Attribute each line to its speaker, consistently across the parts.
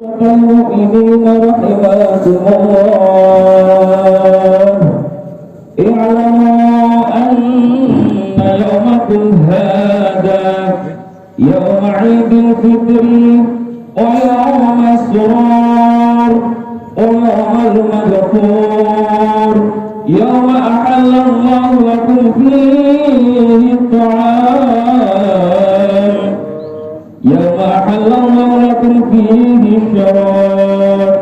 Speaker 1: المؤمنين رحمكم الله اعلموا أن يومكم هذا يوم عيد الفطر ويوم السرور ويوم المغفور يوم أحل الله لكم فيه الطعام يوم أحل الله لكم فيه الشراب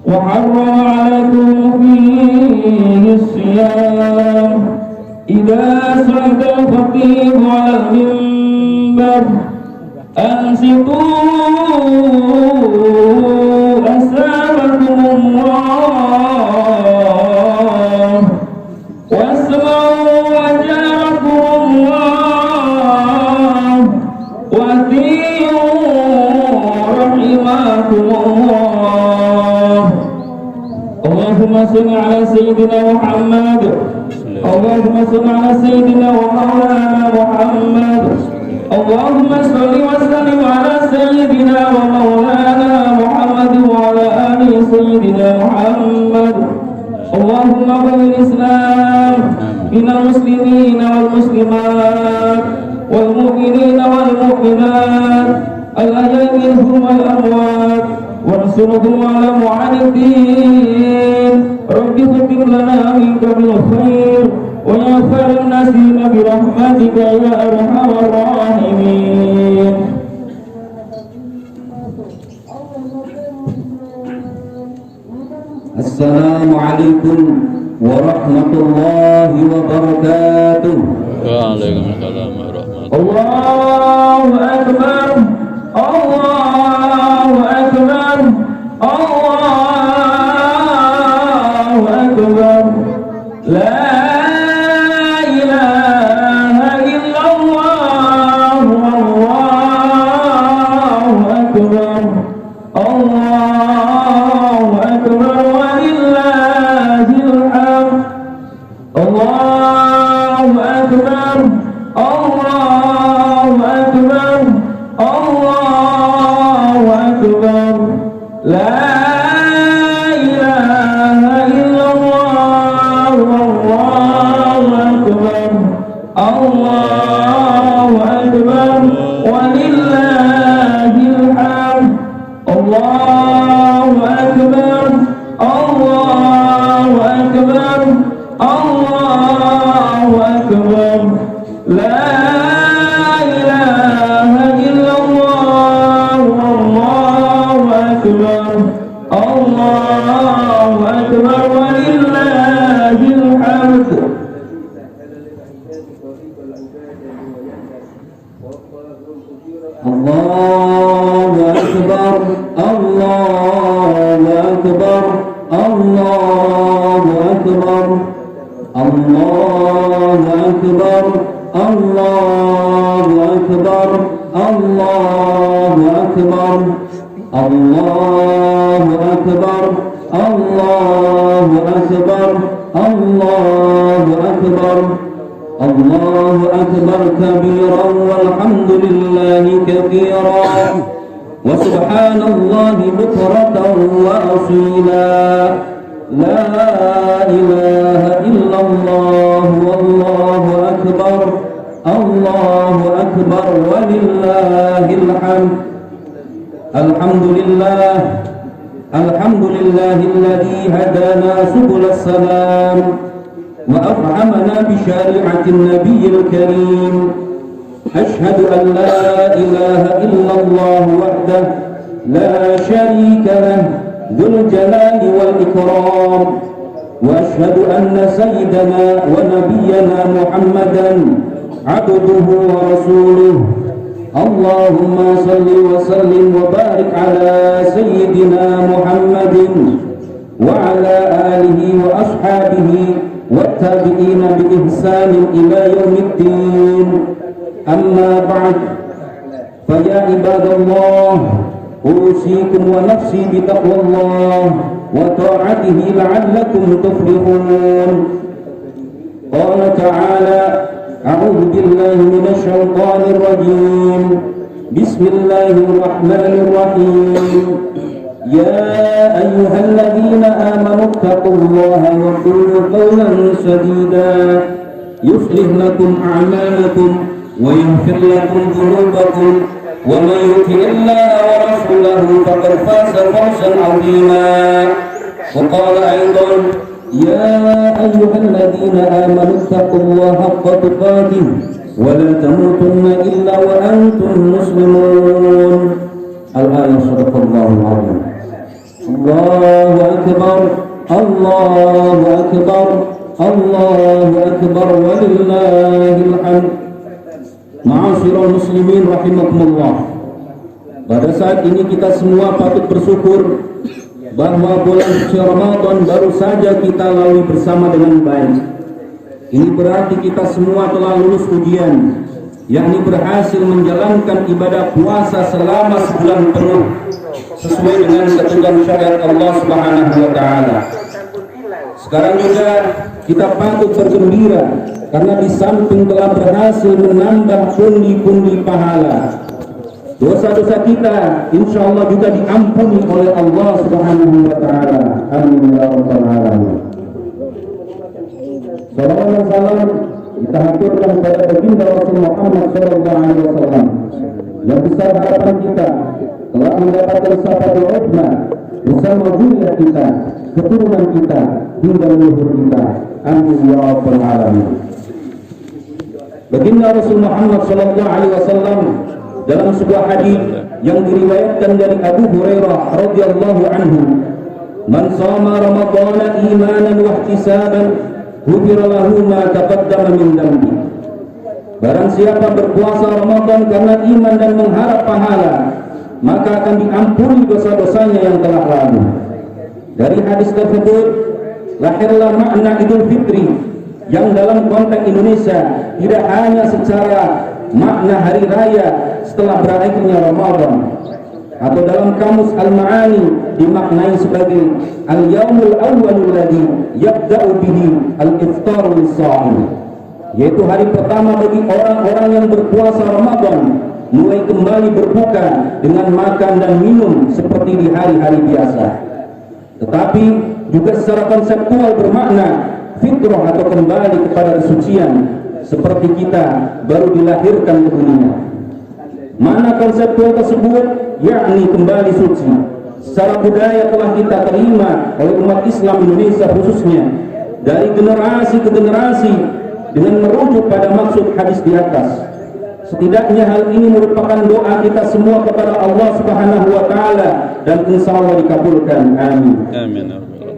Speaker 1: وحرم عليكم فيه الصيام إذا صعد الخطيب على المنبر أنصتوا أثابكم الله واسمعوا أجابكم الله وأطيعوا رحمكم الله. اللهم صل على سيدنا محمد اللهم صل على سيدنا ومولانا محمد اللهم صل وسلم على سيدنا ومولانا محمد وعلى آل سيدنا محمد. اللهم اغفر الإسلام من المسلمين والمسلمات والمؤمنين والمؤمنات الأحياء منهم والأموات وانصرهم على معاني الدين. رب اغفر لنا منك بالخير ويا خير الناسين برحمتك يا أرحم الراحمين. السلام عليكم ورحمة الله وبركاته.
Speaker 2: وعليكم السلام ورحمة الله.
Speaker 1: الله أكبر الله أكبر الله أكبر لا إله إلا الله والله أكبر الله أكبر ولله الحمد. الله أكبر الله أكبر الله أكبر لا إله إلا الله والله أكبر الله أكبر ولله الحمد. الله أكبر الله أكبر الله أكبر لا إله إلا الله والله أكبر الله أكبر ولله الحمد. الله أكبر الله أكبر الله أكبر الله أكبر الله أكبر الله أكبر الله أكبر الله أكبر الله أكبر الله أكبر كبيرا والحمد لله كثيرا وسبحان الله بكرة وأصيلا لا إله إلا الله والله أكبر الله أكبر ولله الحمد. الحمد لله الحمد لله الذي هدانا سبل السلام وأفهمنا بشريعة النبي الكريم. أشهد أن لا إله إلا الله وحده لا شريك له ذو الجلال والإكرام وأشهد أن سيدنا ونبينا محمدا عبده ورسوله. اللهم صل وسلم وبارك على سيدنا محمد وعلى آله وأصحابه والتابعين بإحسان إلى يوم الدين. أما بعد فيا عباد الله أوصيكم ونفسي بتقوى الله وطاعته لعلكم تفلحون. قال تعالى أعوذ بالله من الشيطان الرجيم بسم الله الرحمن الرحيم يا أيها الذين آمنوا اتقوا الله وقولوا قولا سديدا يصلح لكم أعمالكم ويغفر لكم ذنوبكم ومن يطع الله ورسوله فقد فاز فوزا عظيما. وقال أيضا يا أيها الذين آمنوا اتقوا الله حق تقاته ولا تموتن إلا وأنتم مسلمون. الآية صدق الله العظيم. الله أكبر الله أكبر الله أكبر ولله الحمد. Ma'asyiral muslimin rahimakumullah. Pada saat ini kita semua patut bersyukur bahwa bulan suci Ramadan baru saja kita lalui bersama dengan baik. Ini berarti kita semua telah lulus ujian, yakni berhasil menjalankan ibadah puasa selama sebulan penuh sesuai dengan ketentuan syariat Allah Subhanahu wa taala. Sekarang juga kita patut bergembira karena di samping telah berhasil menambah pundi-pundi pahala, dosa-dosa kita insya Allah juga diampuni oleh Allah Subhanahu wa taala. Amin ya rabbal alamin. Salawat dan salam kita haturkan kepada baginda Rasul Muhammad sallallahu alaihi wasallam yang besar harapan kita telah mendapatkan syafaat uzma bersama zuriyat kita, keturunan kita hingga leluhur kita. Amin ya rabbal alamin. Baginda Rasul Muhammad sallallahu alaihi wasallam dalam sebuah hadis yang diriwayatkan dari Abu Hurairah radhiyallahu anhu, "Man shama Ramadhana imanan wa ihtisaban, ghufira lahu ma taqaddama min dhanbi." Barang siapa berpuasa Ramadan karena iman dan mengharap pahala, maka akan diampuni dosa-dosanya yang telah lalu. Dari hadis tersebut lahirlah makna Idul Fitri yang dalam konteks Indonesia tidak hanya secara makna hari raya setelah berakhirnya Ramadan, atau dalam kamus Al-Ma'ani dimaknai sebagai al-yaumul awwalul ladzi yabda'u bihi al-iftar lis-sha'im, yaitu hari pertama bagi orang-orang yang berpuasa Ramadan mulai kembali berbuka dengan makan dan minum seperti di hari-hari biasa. Tetapi juga secara konseptual bermakna fitrah atau kembali kepada kesucian seperti kita baru dilahirkan ke dunia. Mana konseptual tersebut, yakni kembali suci. Secara budaya telah kita terima oleh umat Islam Indonesia khususnya dari generasi ke generasi dengan merujuk pada maksud hadis di atas. Setidaknya hal ini merupakan doa kita semua kepada Allah Subhanahu wa taala dan insya Allah dikabulkan. Amin. Amin.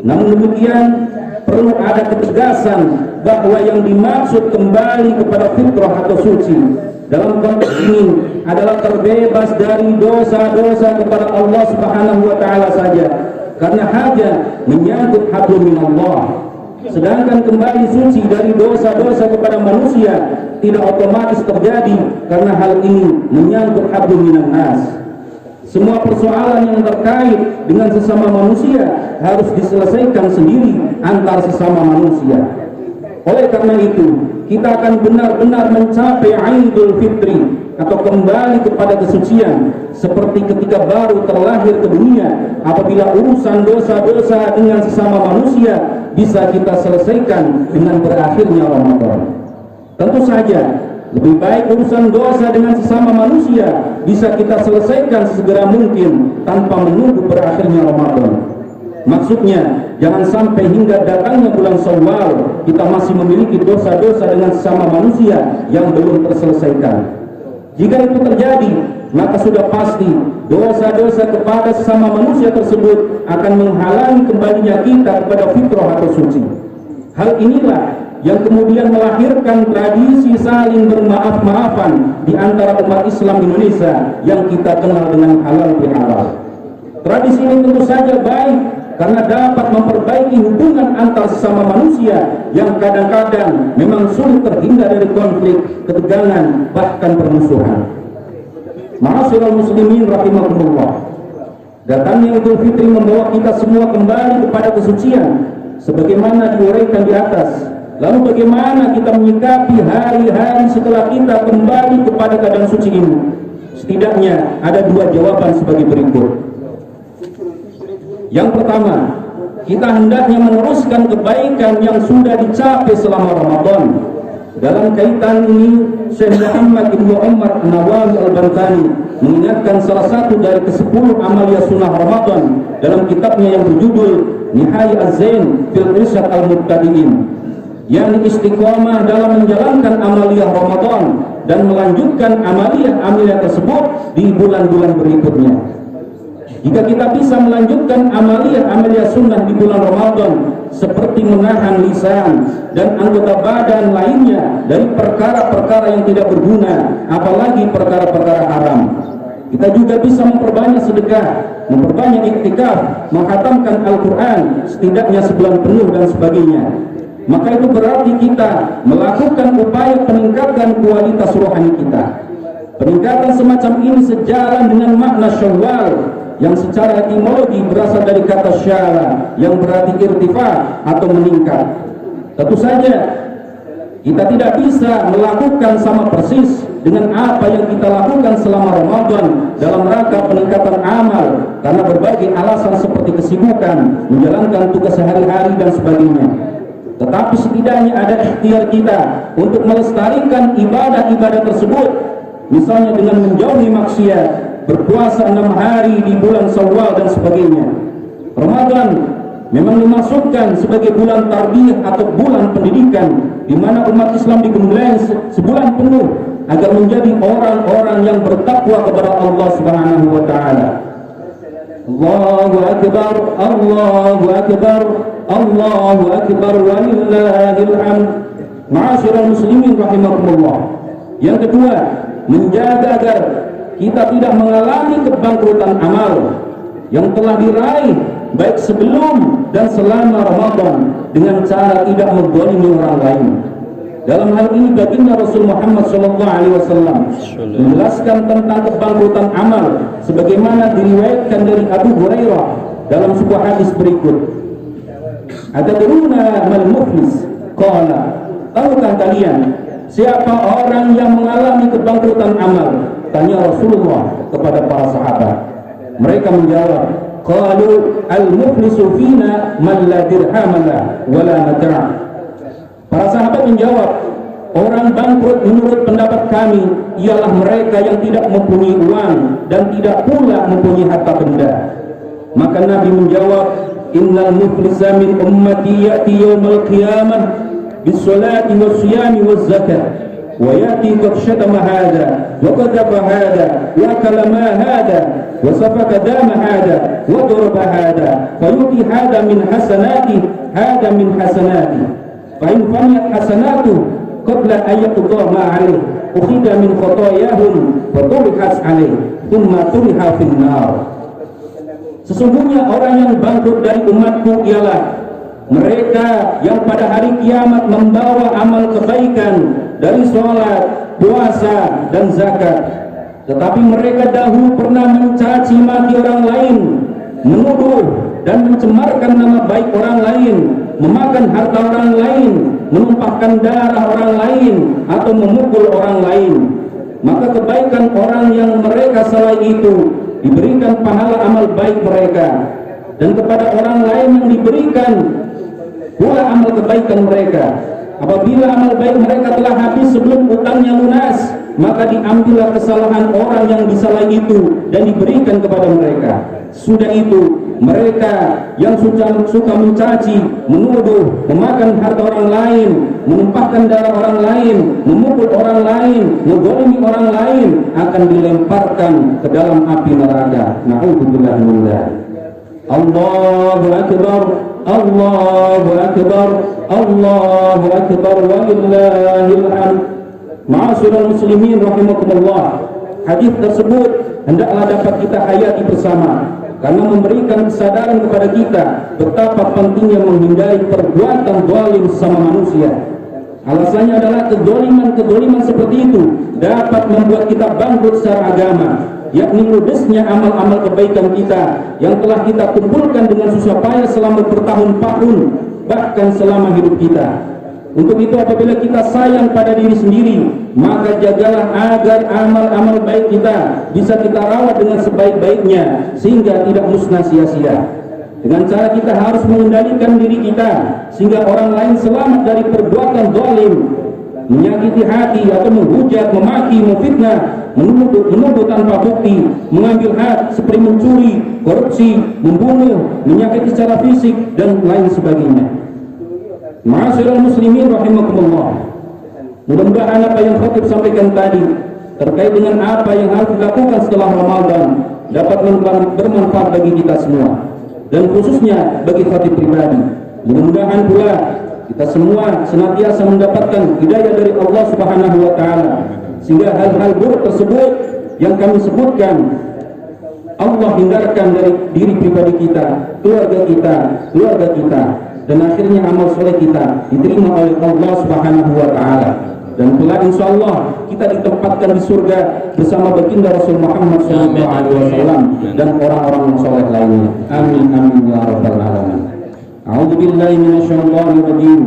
Speaker 1: Namun demikian perlu ada ketegasan bahwa yang dimaksud kembali kepada fitrah atau suci dalam konteks ini adalah terbebas dari dosa-dosa kepada Allah Subhanahu wa taala saja, karena hanya menyangkut hablum minallah. Sedangkan kembali suci dari dosa-dosa kepada manusia tidak otomatis terjadi karena hal ini menyangkut hablum minan nas. Semua persoalan yang terkait dengan sesama manusia harus diselesaikan sendiri antar sesama manusia. Oleh karena itu, kita akan benar-benar mencapai Idul Fitri atau kembali kepada kesucian seperti ketika baru terlahir ke dunia, apabila urusan dosa-dosa dengan sesama manusia bisa kita selesaikan dengan berakhirnya Ramadan. Tentu saja lebih baik urusan dosa dengan sesama manusia bisa kita selesaikan segera mungkin tanpa menunggu berakhirnya Ramadan. Maksudnya, jangan sampai hingga datangnya bulan Syawal kita masih memiliki dosa-dosa dengan sesama manusia yang belum terselesaikan. Jika itu terjadi, maka sudah pasti dosa-dosa kepada sesama manusia tersebut akan menghalangi kembalinya kita kepada fitrah atau suci. Hal inilah yang kemudian melahirkan tradisi saling bermaaf-maafan di antara umat Islam Indonesia yang kita kenal dengan halal bihalal. Tradisi ini tentu saja baik karena dapat memperbaiki hubungan antar sesama manusia yang kadang-kadang memang sulit terhindar dari konflik, ketegangan, bahkan permusuhan. Ma'asyiral muslimin rahimakumullah. Datangnya Idul Fitri membawa kita semua kembali kepada kesucian sebagaimana diuraikan di atas. Lalu bagaimana kita menyikapi hari-hari setelah kita kembali kepada keadaan suci ini? Setidaknya ada dua jawaban sebagai berikut. Yang pertama, kita hendaknya meneruskan kebaikan yang sudah dicapai selama Ramadan. Dalam kaitan ini, Syekh Muhammad Ibnu Umar Nawawi Al-Bantani mengingatkan salah satu dari ke-10 amalia sunnah Ramadan dalam kitabnya yang berjudul Nihai Az-Zain fil Irsyad Al-Mubtadi'in, yakni istiqomah dalam menjalankan amalia Ramadan dan melanjutkan amalia tersebut di bulan-bulan berikutnya. Jika kita bisa melanjutkan amalia sunnah di bulan Ramadan seperti menahan lisan dan anggota badan lainnya dari perkara-perkara yang tidak berguna, apalagi perkara-perkara haram. Kita juga bisa memperbanyak sedekah, memperbanyak iktikaf, menghatamkan Al-Quran setidaknya sebulan penuh dan sebagainya. Maka itu berarti kita melakukan upaya peningkatan kualitas rohani kita. Peningkatan semacam ini sejalan dengan makna Syawal yang secara etimologi berasal dari kata syara yang berarti irtifa atau meningkat. Tentu saja kita tidak bisa melakukan sama persis dengan apa yang kita lakukan selama Ramadan dalam rangka peningkatan amal karena berbagai alasan seperti kesibukan, menjalankan tugas sehari-hari dan sebagainya. Tetapi setidaknya ada ikhtiar kita untuk melestarikan ibadah-ibadah tersebut, misalnya dengan menjauhi maksiat, berpuasa 6 hari di bulan Syawal dan sebagainya. Ramadan memang dimasukkan sebagai bulan tarbiyah atau bulan pendidikan, di mana umat Islam digembleng sebulan penuh agar menjadi orang-orang yang bertakwa kepada Allah Subhanahu wa taala. Allahu akbar, Allahu akbar, Allahu akbar walillahil hamd. Ma'asyiral muslimin rahimakumullah. Yang kedua, menjaga agar kita tidak mengalami kebangkrutan amal yang telah diraih baik sebelum dan selama Ramadan dengan cara tidak menzalimi orang lain. Dalam hal ini baginda Rasul Muhammad SAW menjelaskan tentang kebangkrutan amal sebagaimana diriwayatkan dari Abu Hurairah dalam sebuah hadis berikut. Atadruna mal muflis? Qala, tahukah kalian siapa orang yang mengalami kebangkrutan amal? Tanya Rasulullah kepada para sahabat. Mereka menjawab, qalu al-muflisu fina man la dirhamala wala mata'. Para sahabat menjawab, orang bangkrut menurut pendapat kami ialah mereka yang tidak mempunyai uang dan tidak pula mempunyai harta benda. Maka Nabi menjawab, innal muflisa min ummati ya'ti yawmal qiyamah bis-salati was-siyami waz-zakah wa ya'ti qad shatama hadha wa qadhafa hadha wa kalama hadha wa safaka dama hadha wa daraba hadha fayuti hadha min hasanati hadha min hasanati fa in famiyat hasanatu qabla an yaqda ma 'alayhi ukhida min khatayahum wa turihat 'alayhi thumma turiha fin nar. Sesungguhnya orang yang bangkrut dari umatku ialah mereka yang pada hari kiamat membawa amal kebaikan dari sholat, puasa, dan zakat. Tetapi mereka dahulu pernah mencaci maki orang lain, menuduh dan mencemarkan nama baik orang lain, memakan harta orang lain, menumpahkan darah orang lain, atau memukul orang lain. Maka kebaikan orang yang mereka salah itu diberikan pahala amal baik mereka, dan kepada orang lain yang diberikan pula amal kebaikan mereka. Apabila amal baik mereka telah habis sebelum utangnya lunas, maka diambillah kesalahan orang yang disalahi itu dan diberikan kepada mereka. Sudah itu, mereka yang suka mencaci, menuduh, memakan harta orang lain, menumpahkan darah orang lain, memukul orang lain, menzalimi orang lain, akan dilemparkan ke dalam api neraka. Na'udzubillah min dzalik. Allahu akbar, Allahu akbar, Allahu akbar walillahil hamd. Ma'asyiral muslimin rahimakumullah. Hadis tersebut hendaklah dapat kita hayati bersama karena memberikan kesadaran kepada kita betapa pentingnya menghindari perbuatan zalim sama manusia. Alasannya adalah kedoliman seperti itu dapat membuat kita bangkrut secara agama, yakni ludesnya amal-amal kebaikan kita yang telah kita kumpulkan dengan susah payah selama bertahun-tahun, bahkan selama hidup kita. Untuk itu apabila kita sayang pada diri sendiri, maka jagalah agar amal-amal baik kita bisa kita rawat dengan sebaik-baiknya sehingga tidak musnah sia-sia. Dengan cara kita harus mengendalikan diri kita sehingga orang lain selamat dari perbuatan zalim, menyakiti hati atau menghujat, memaki, memfitnah, menuduh tanpa bukti, mengambil hak seperti mencuri, korupsi, membunuh, menyakiti secara fisik dan lain sebagainya. Ma'asyiral muslimin rahimakumullah. Mudah-mudahan apa yang khatib sampaikan tadi terkait dengan apa yang harus dilakukan setelah Ramadan dapat bermanfaat bagi kita semua dan khususnya bagi khatib pribadi. Mudah-mudahan pula kita semua senantiasa mendapatkan hidayah dari Allah Subhanahu wa taala sehingga hal-hal buruk tersebut yang kami sebutkan Allah hindarkan dari diri pribadi kita, keluarga kita, dan akhirnya amal soleh kita diterima oleh Allah Subhanahu wa taala. Dan kelak insyaallah kita ditempatkan di surga bersama baginda Rasul Muhammad SAW dan orang-orang soleh lainnya. Amin amin ya rabbal alamin. A'udzu billahi minasyaitonir rajim.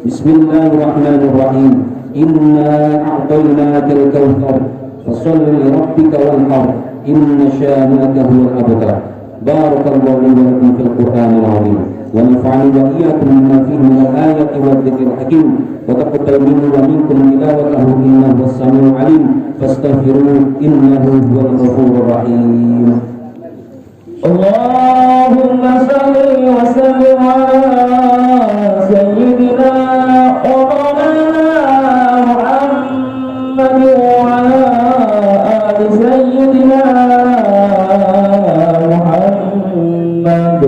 Speaker 1: Bismillahirrahmanirrahim. Inna a'tainakal kautsar fasholli li rabbika wanhar. Inna syani'aka huwal abtar. Barakallahu li wa lakum fil Qur'anil 'azim. ونفعني وإياكم بما فيه من الآية والذكر الحكيم وتقبل مني ومنكم تلاوته إنه هو السميع العليم فاستغفروه إنه هو الغفور الرحيم. اللهم صل وسلم على سيدنا ومولانا محمد وعلى آل سيدنا محمد.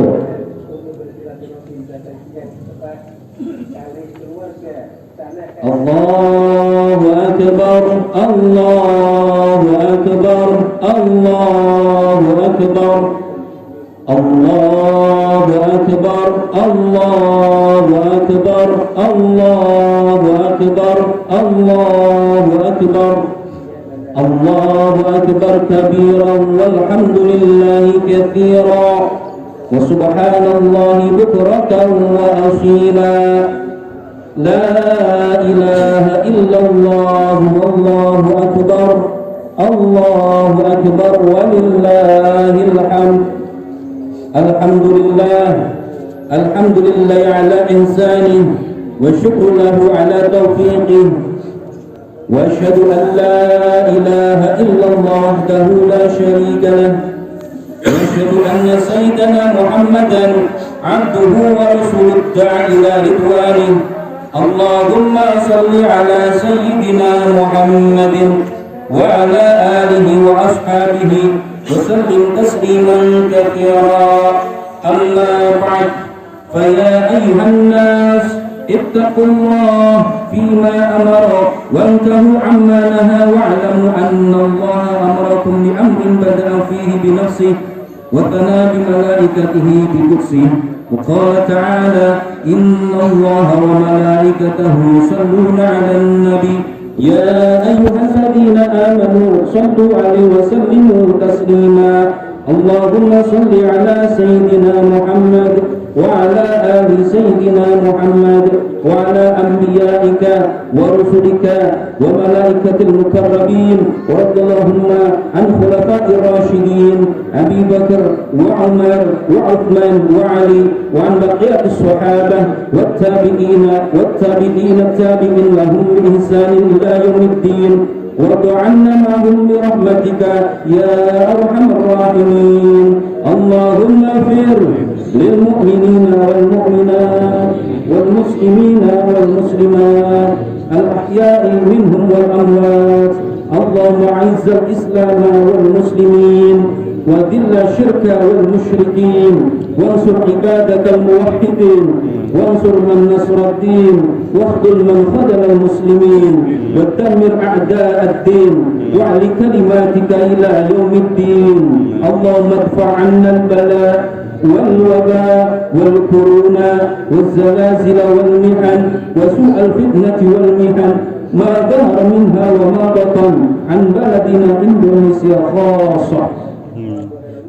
Speaker 1: الله أكبر الله أكبر الله أكبر الله أكبر الله أكبر الله أكبر الله أكبر الله أكبر كبيرا والحمد لله كثيرا وسبحان الله بكرة وأصيلا. لا إله إلا الله والله أكبر الله أكبر ولله الحمد. الحمد لله على إحسانه والشكر له على توفيقه وأشهد أن لا إله إلا الله وحده لا شريك له وأشهد أن سيدنا محمدا عبده ورسوله الداعي إلى رضوانه. اللهم صل على سيدنا محمد وعلى آله وأصحابه وسلم تسليما كثيرا. أما بعد فيا أيها الناس اتقوا الله فيما أمر وانتهوا عما نهى واعلموا أن الله أمركم بأمر بدأ فيه بنفسه وثنى بملائكته بقدسه وقال تعالى إن الله وملائكته يصلون على النبي يا أيها الذين آمنوا صلوا عليه وسلموا تسليما. اللهم صل على سيدنا محمد وعلى آل سيدنا محمد وعلى أنبيائك ورسلك وملائكة المقربين وارض اللهم عن خلفاء الراشدين أبي بكر وعمر وعثمان وعلي وعن بقية الصحابة والتابعين التابعين لهم بإحسان إلى يوم الدين. وارض عنا معهم برحمتك يا أرحم الراحمين. اللهم اغفر للمؤمنين والمؤمنات والمسلمين والمسلمات الأحياء منهم والأموات. اللهم أعز الإسلام والمسلمين وذل الشرك والمشركين وانصر عبادك الموحدين وانصر من نصر الدين واخذل من خذل المسلمين ودمر أعداء الدين واعل كلماتك إلى يوم الدين. اللهم ادفع عنا البلاء والوباء والكورونا والزلازل والمحن وسوء الفتنة والمحن ما ظهر منها وما بطن عن بلدنا إندونيسيا خاصة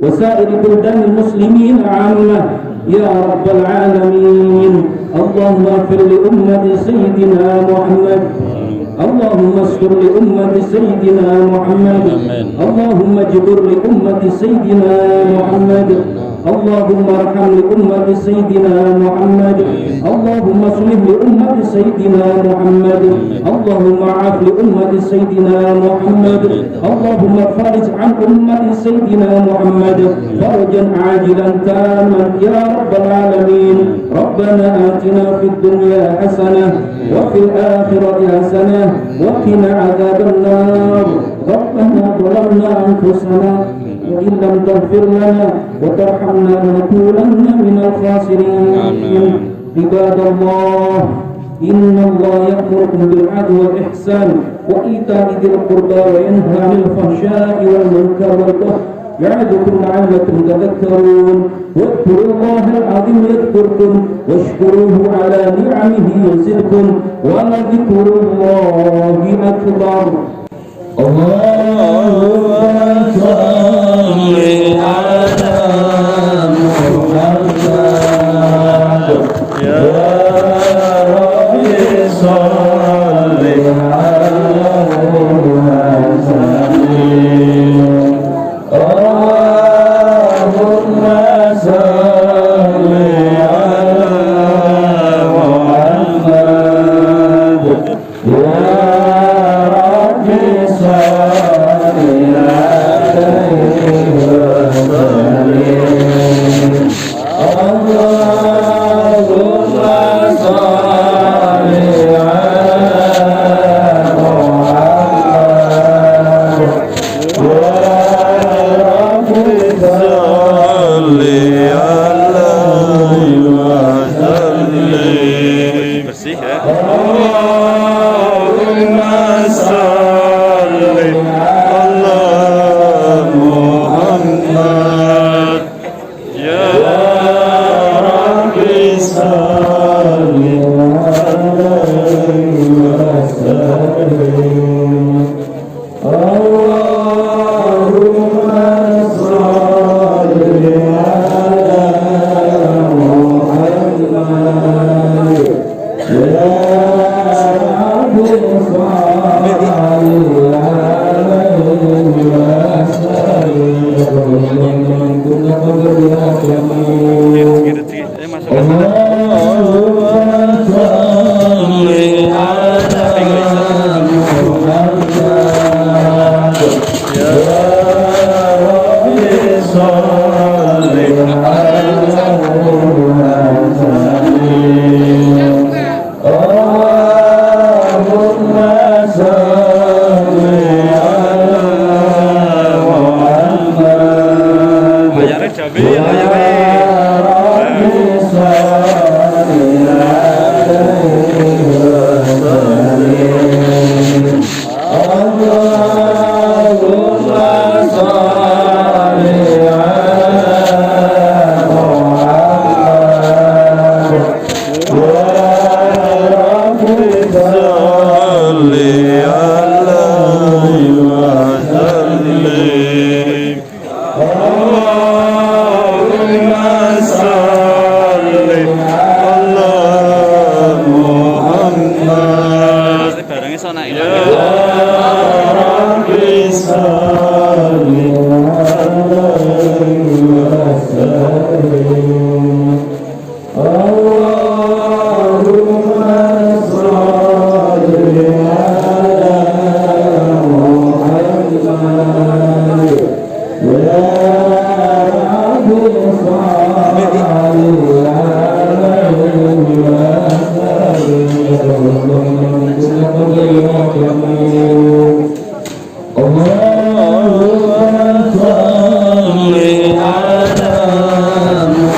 Speaker 1: وسائر بلدان المسلمين عامة يا رب العالمين. اللهم اغفر لأمة سيدنا محمد اللهم استر لأمة سيدنا محمد اللهم اجبر لأمة سيدنا محمد اللهم ارحم لأمة سيدنا محمد اللهم اصلح لأمة سيدنا محمد اللهم عاف لأمة سيدنا محمد اللهم فرج عن أمة سيدنا محمد فرجا عاجلا تاما يا رب العالمين ربنا آتنا في الدنيا حسنة وفي الآخرة حسنة وقنا عذاب النار ربنا ظلمنا أنفسنا وإن لم تغفر لنا وترحمنا لنكونن من الخاسرين عباد الله إن الله يأمركم بالعدل والإحسان وإيتاء ذي القربى وينهى عن الفحشاء والمنكر والبغي يعظكم لعلكم تذكرون واذكروا الله العظيم يذكركم واشكروه على نعمه يزدكم ولذكر الله أكبر اللهم صل على محمد يا رب صل على محمد اللهم صل على محمد يا رب صل عليه وسلم اللهم صل على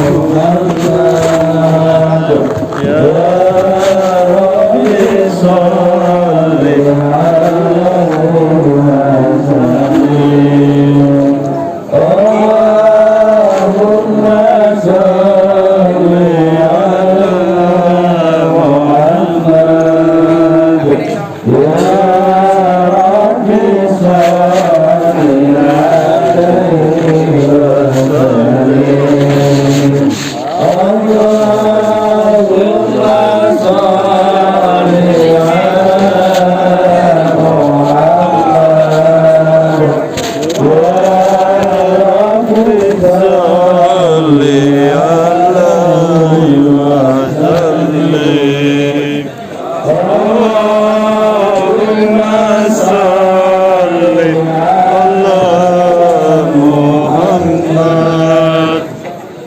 Speaker 1: Allahumma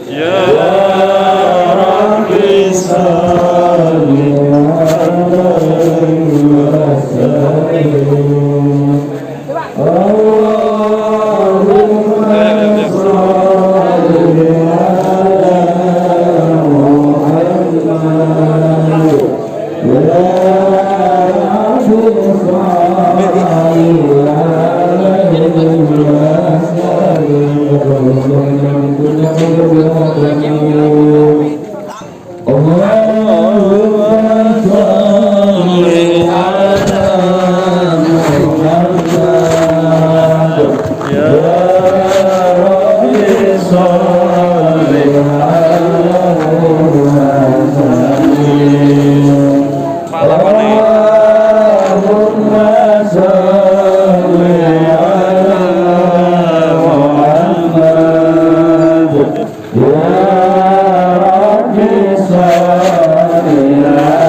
Speaker 2: Ya Rabbi salli alaihi wa sallim. Allahumma salli ala Muhammad. Ya Rabbi salli ala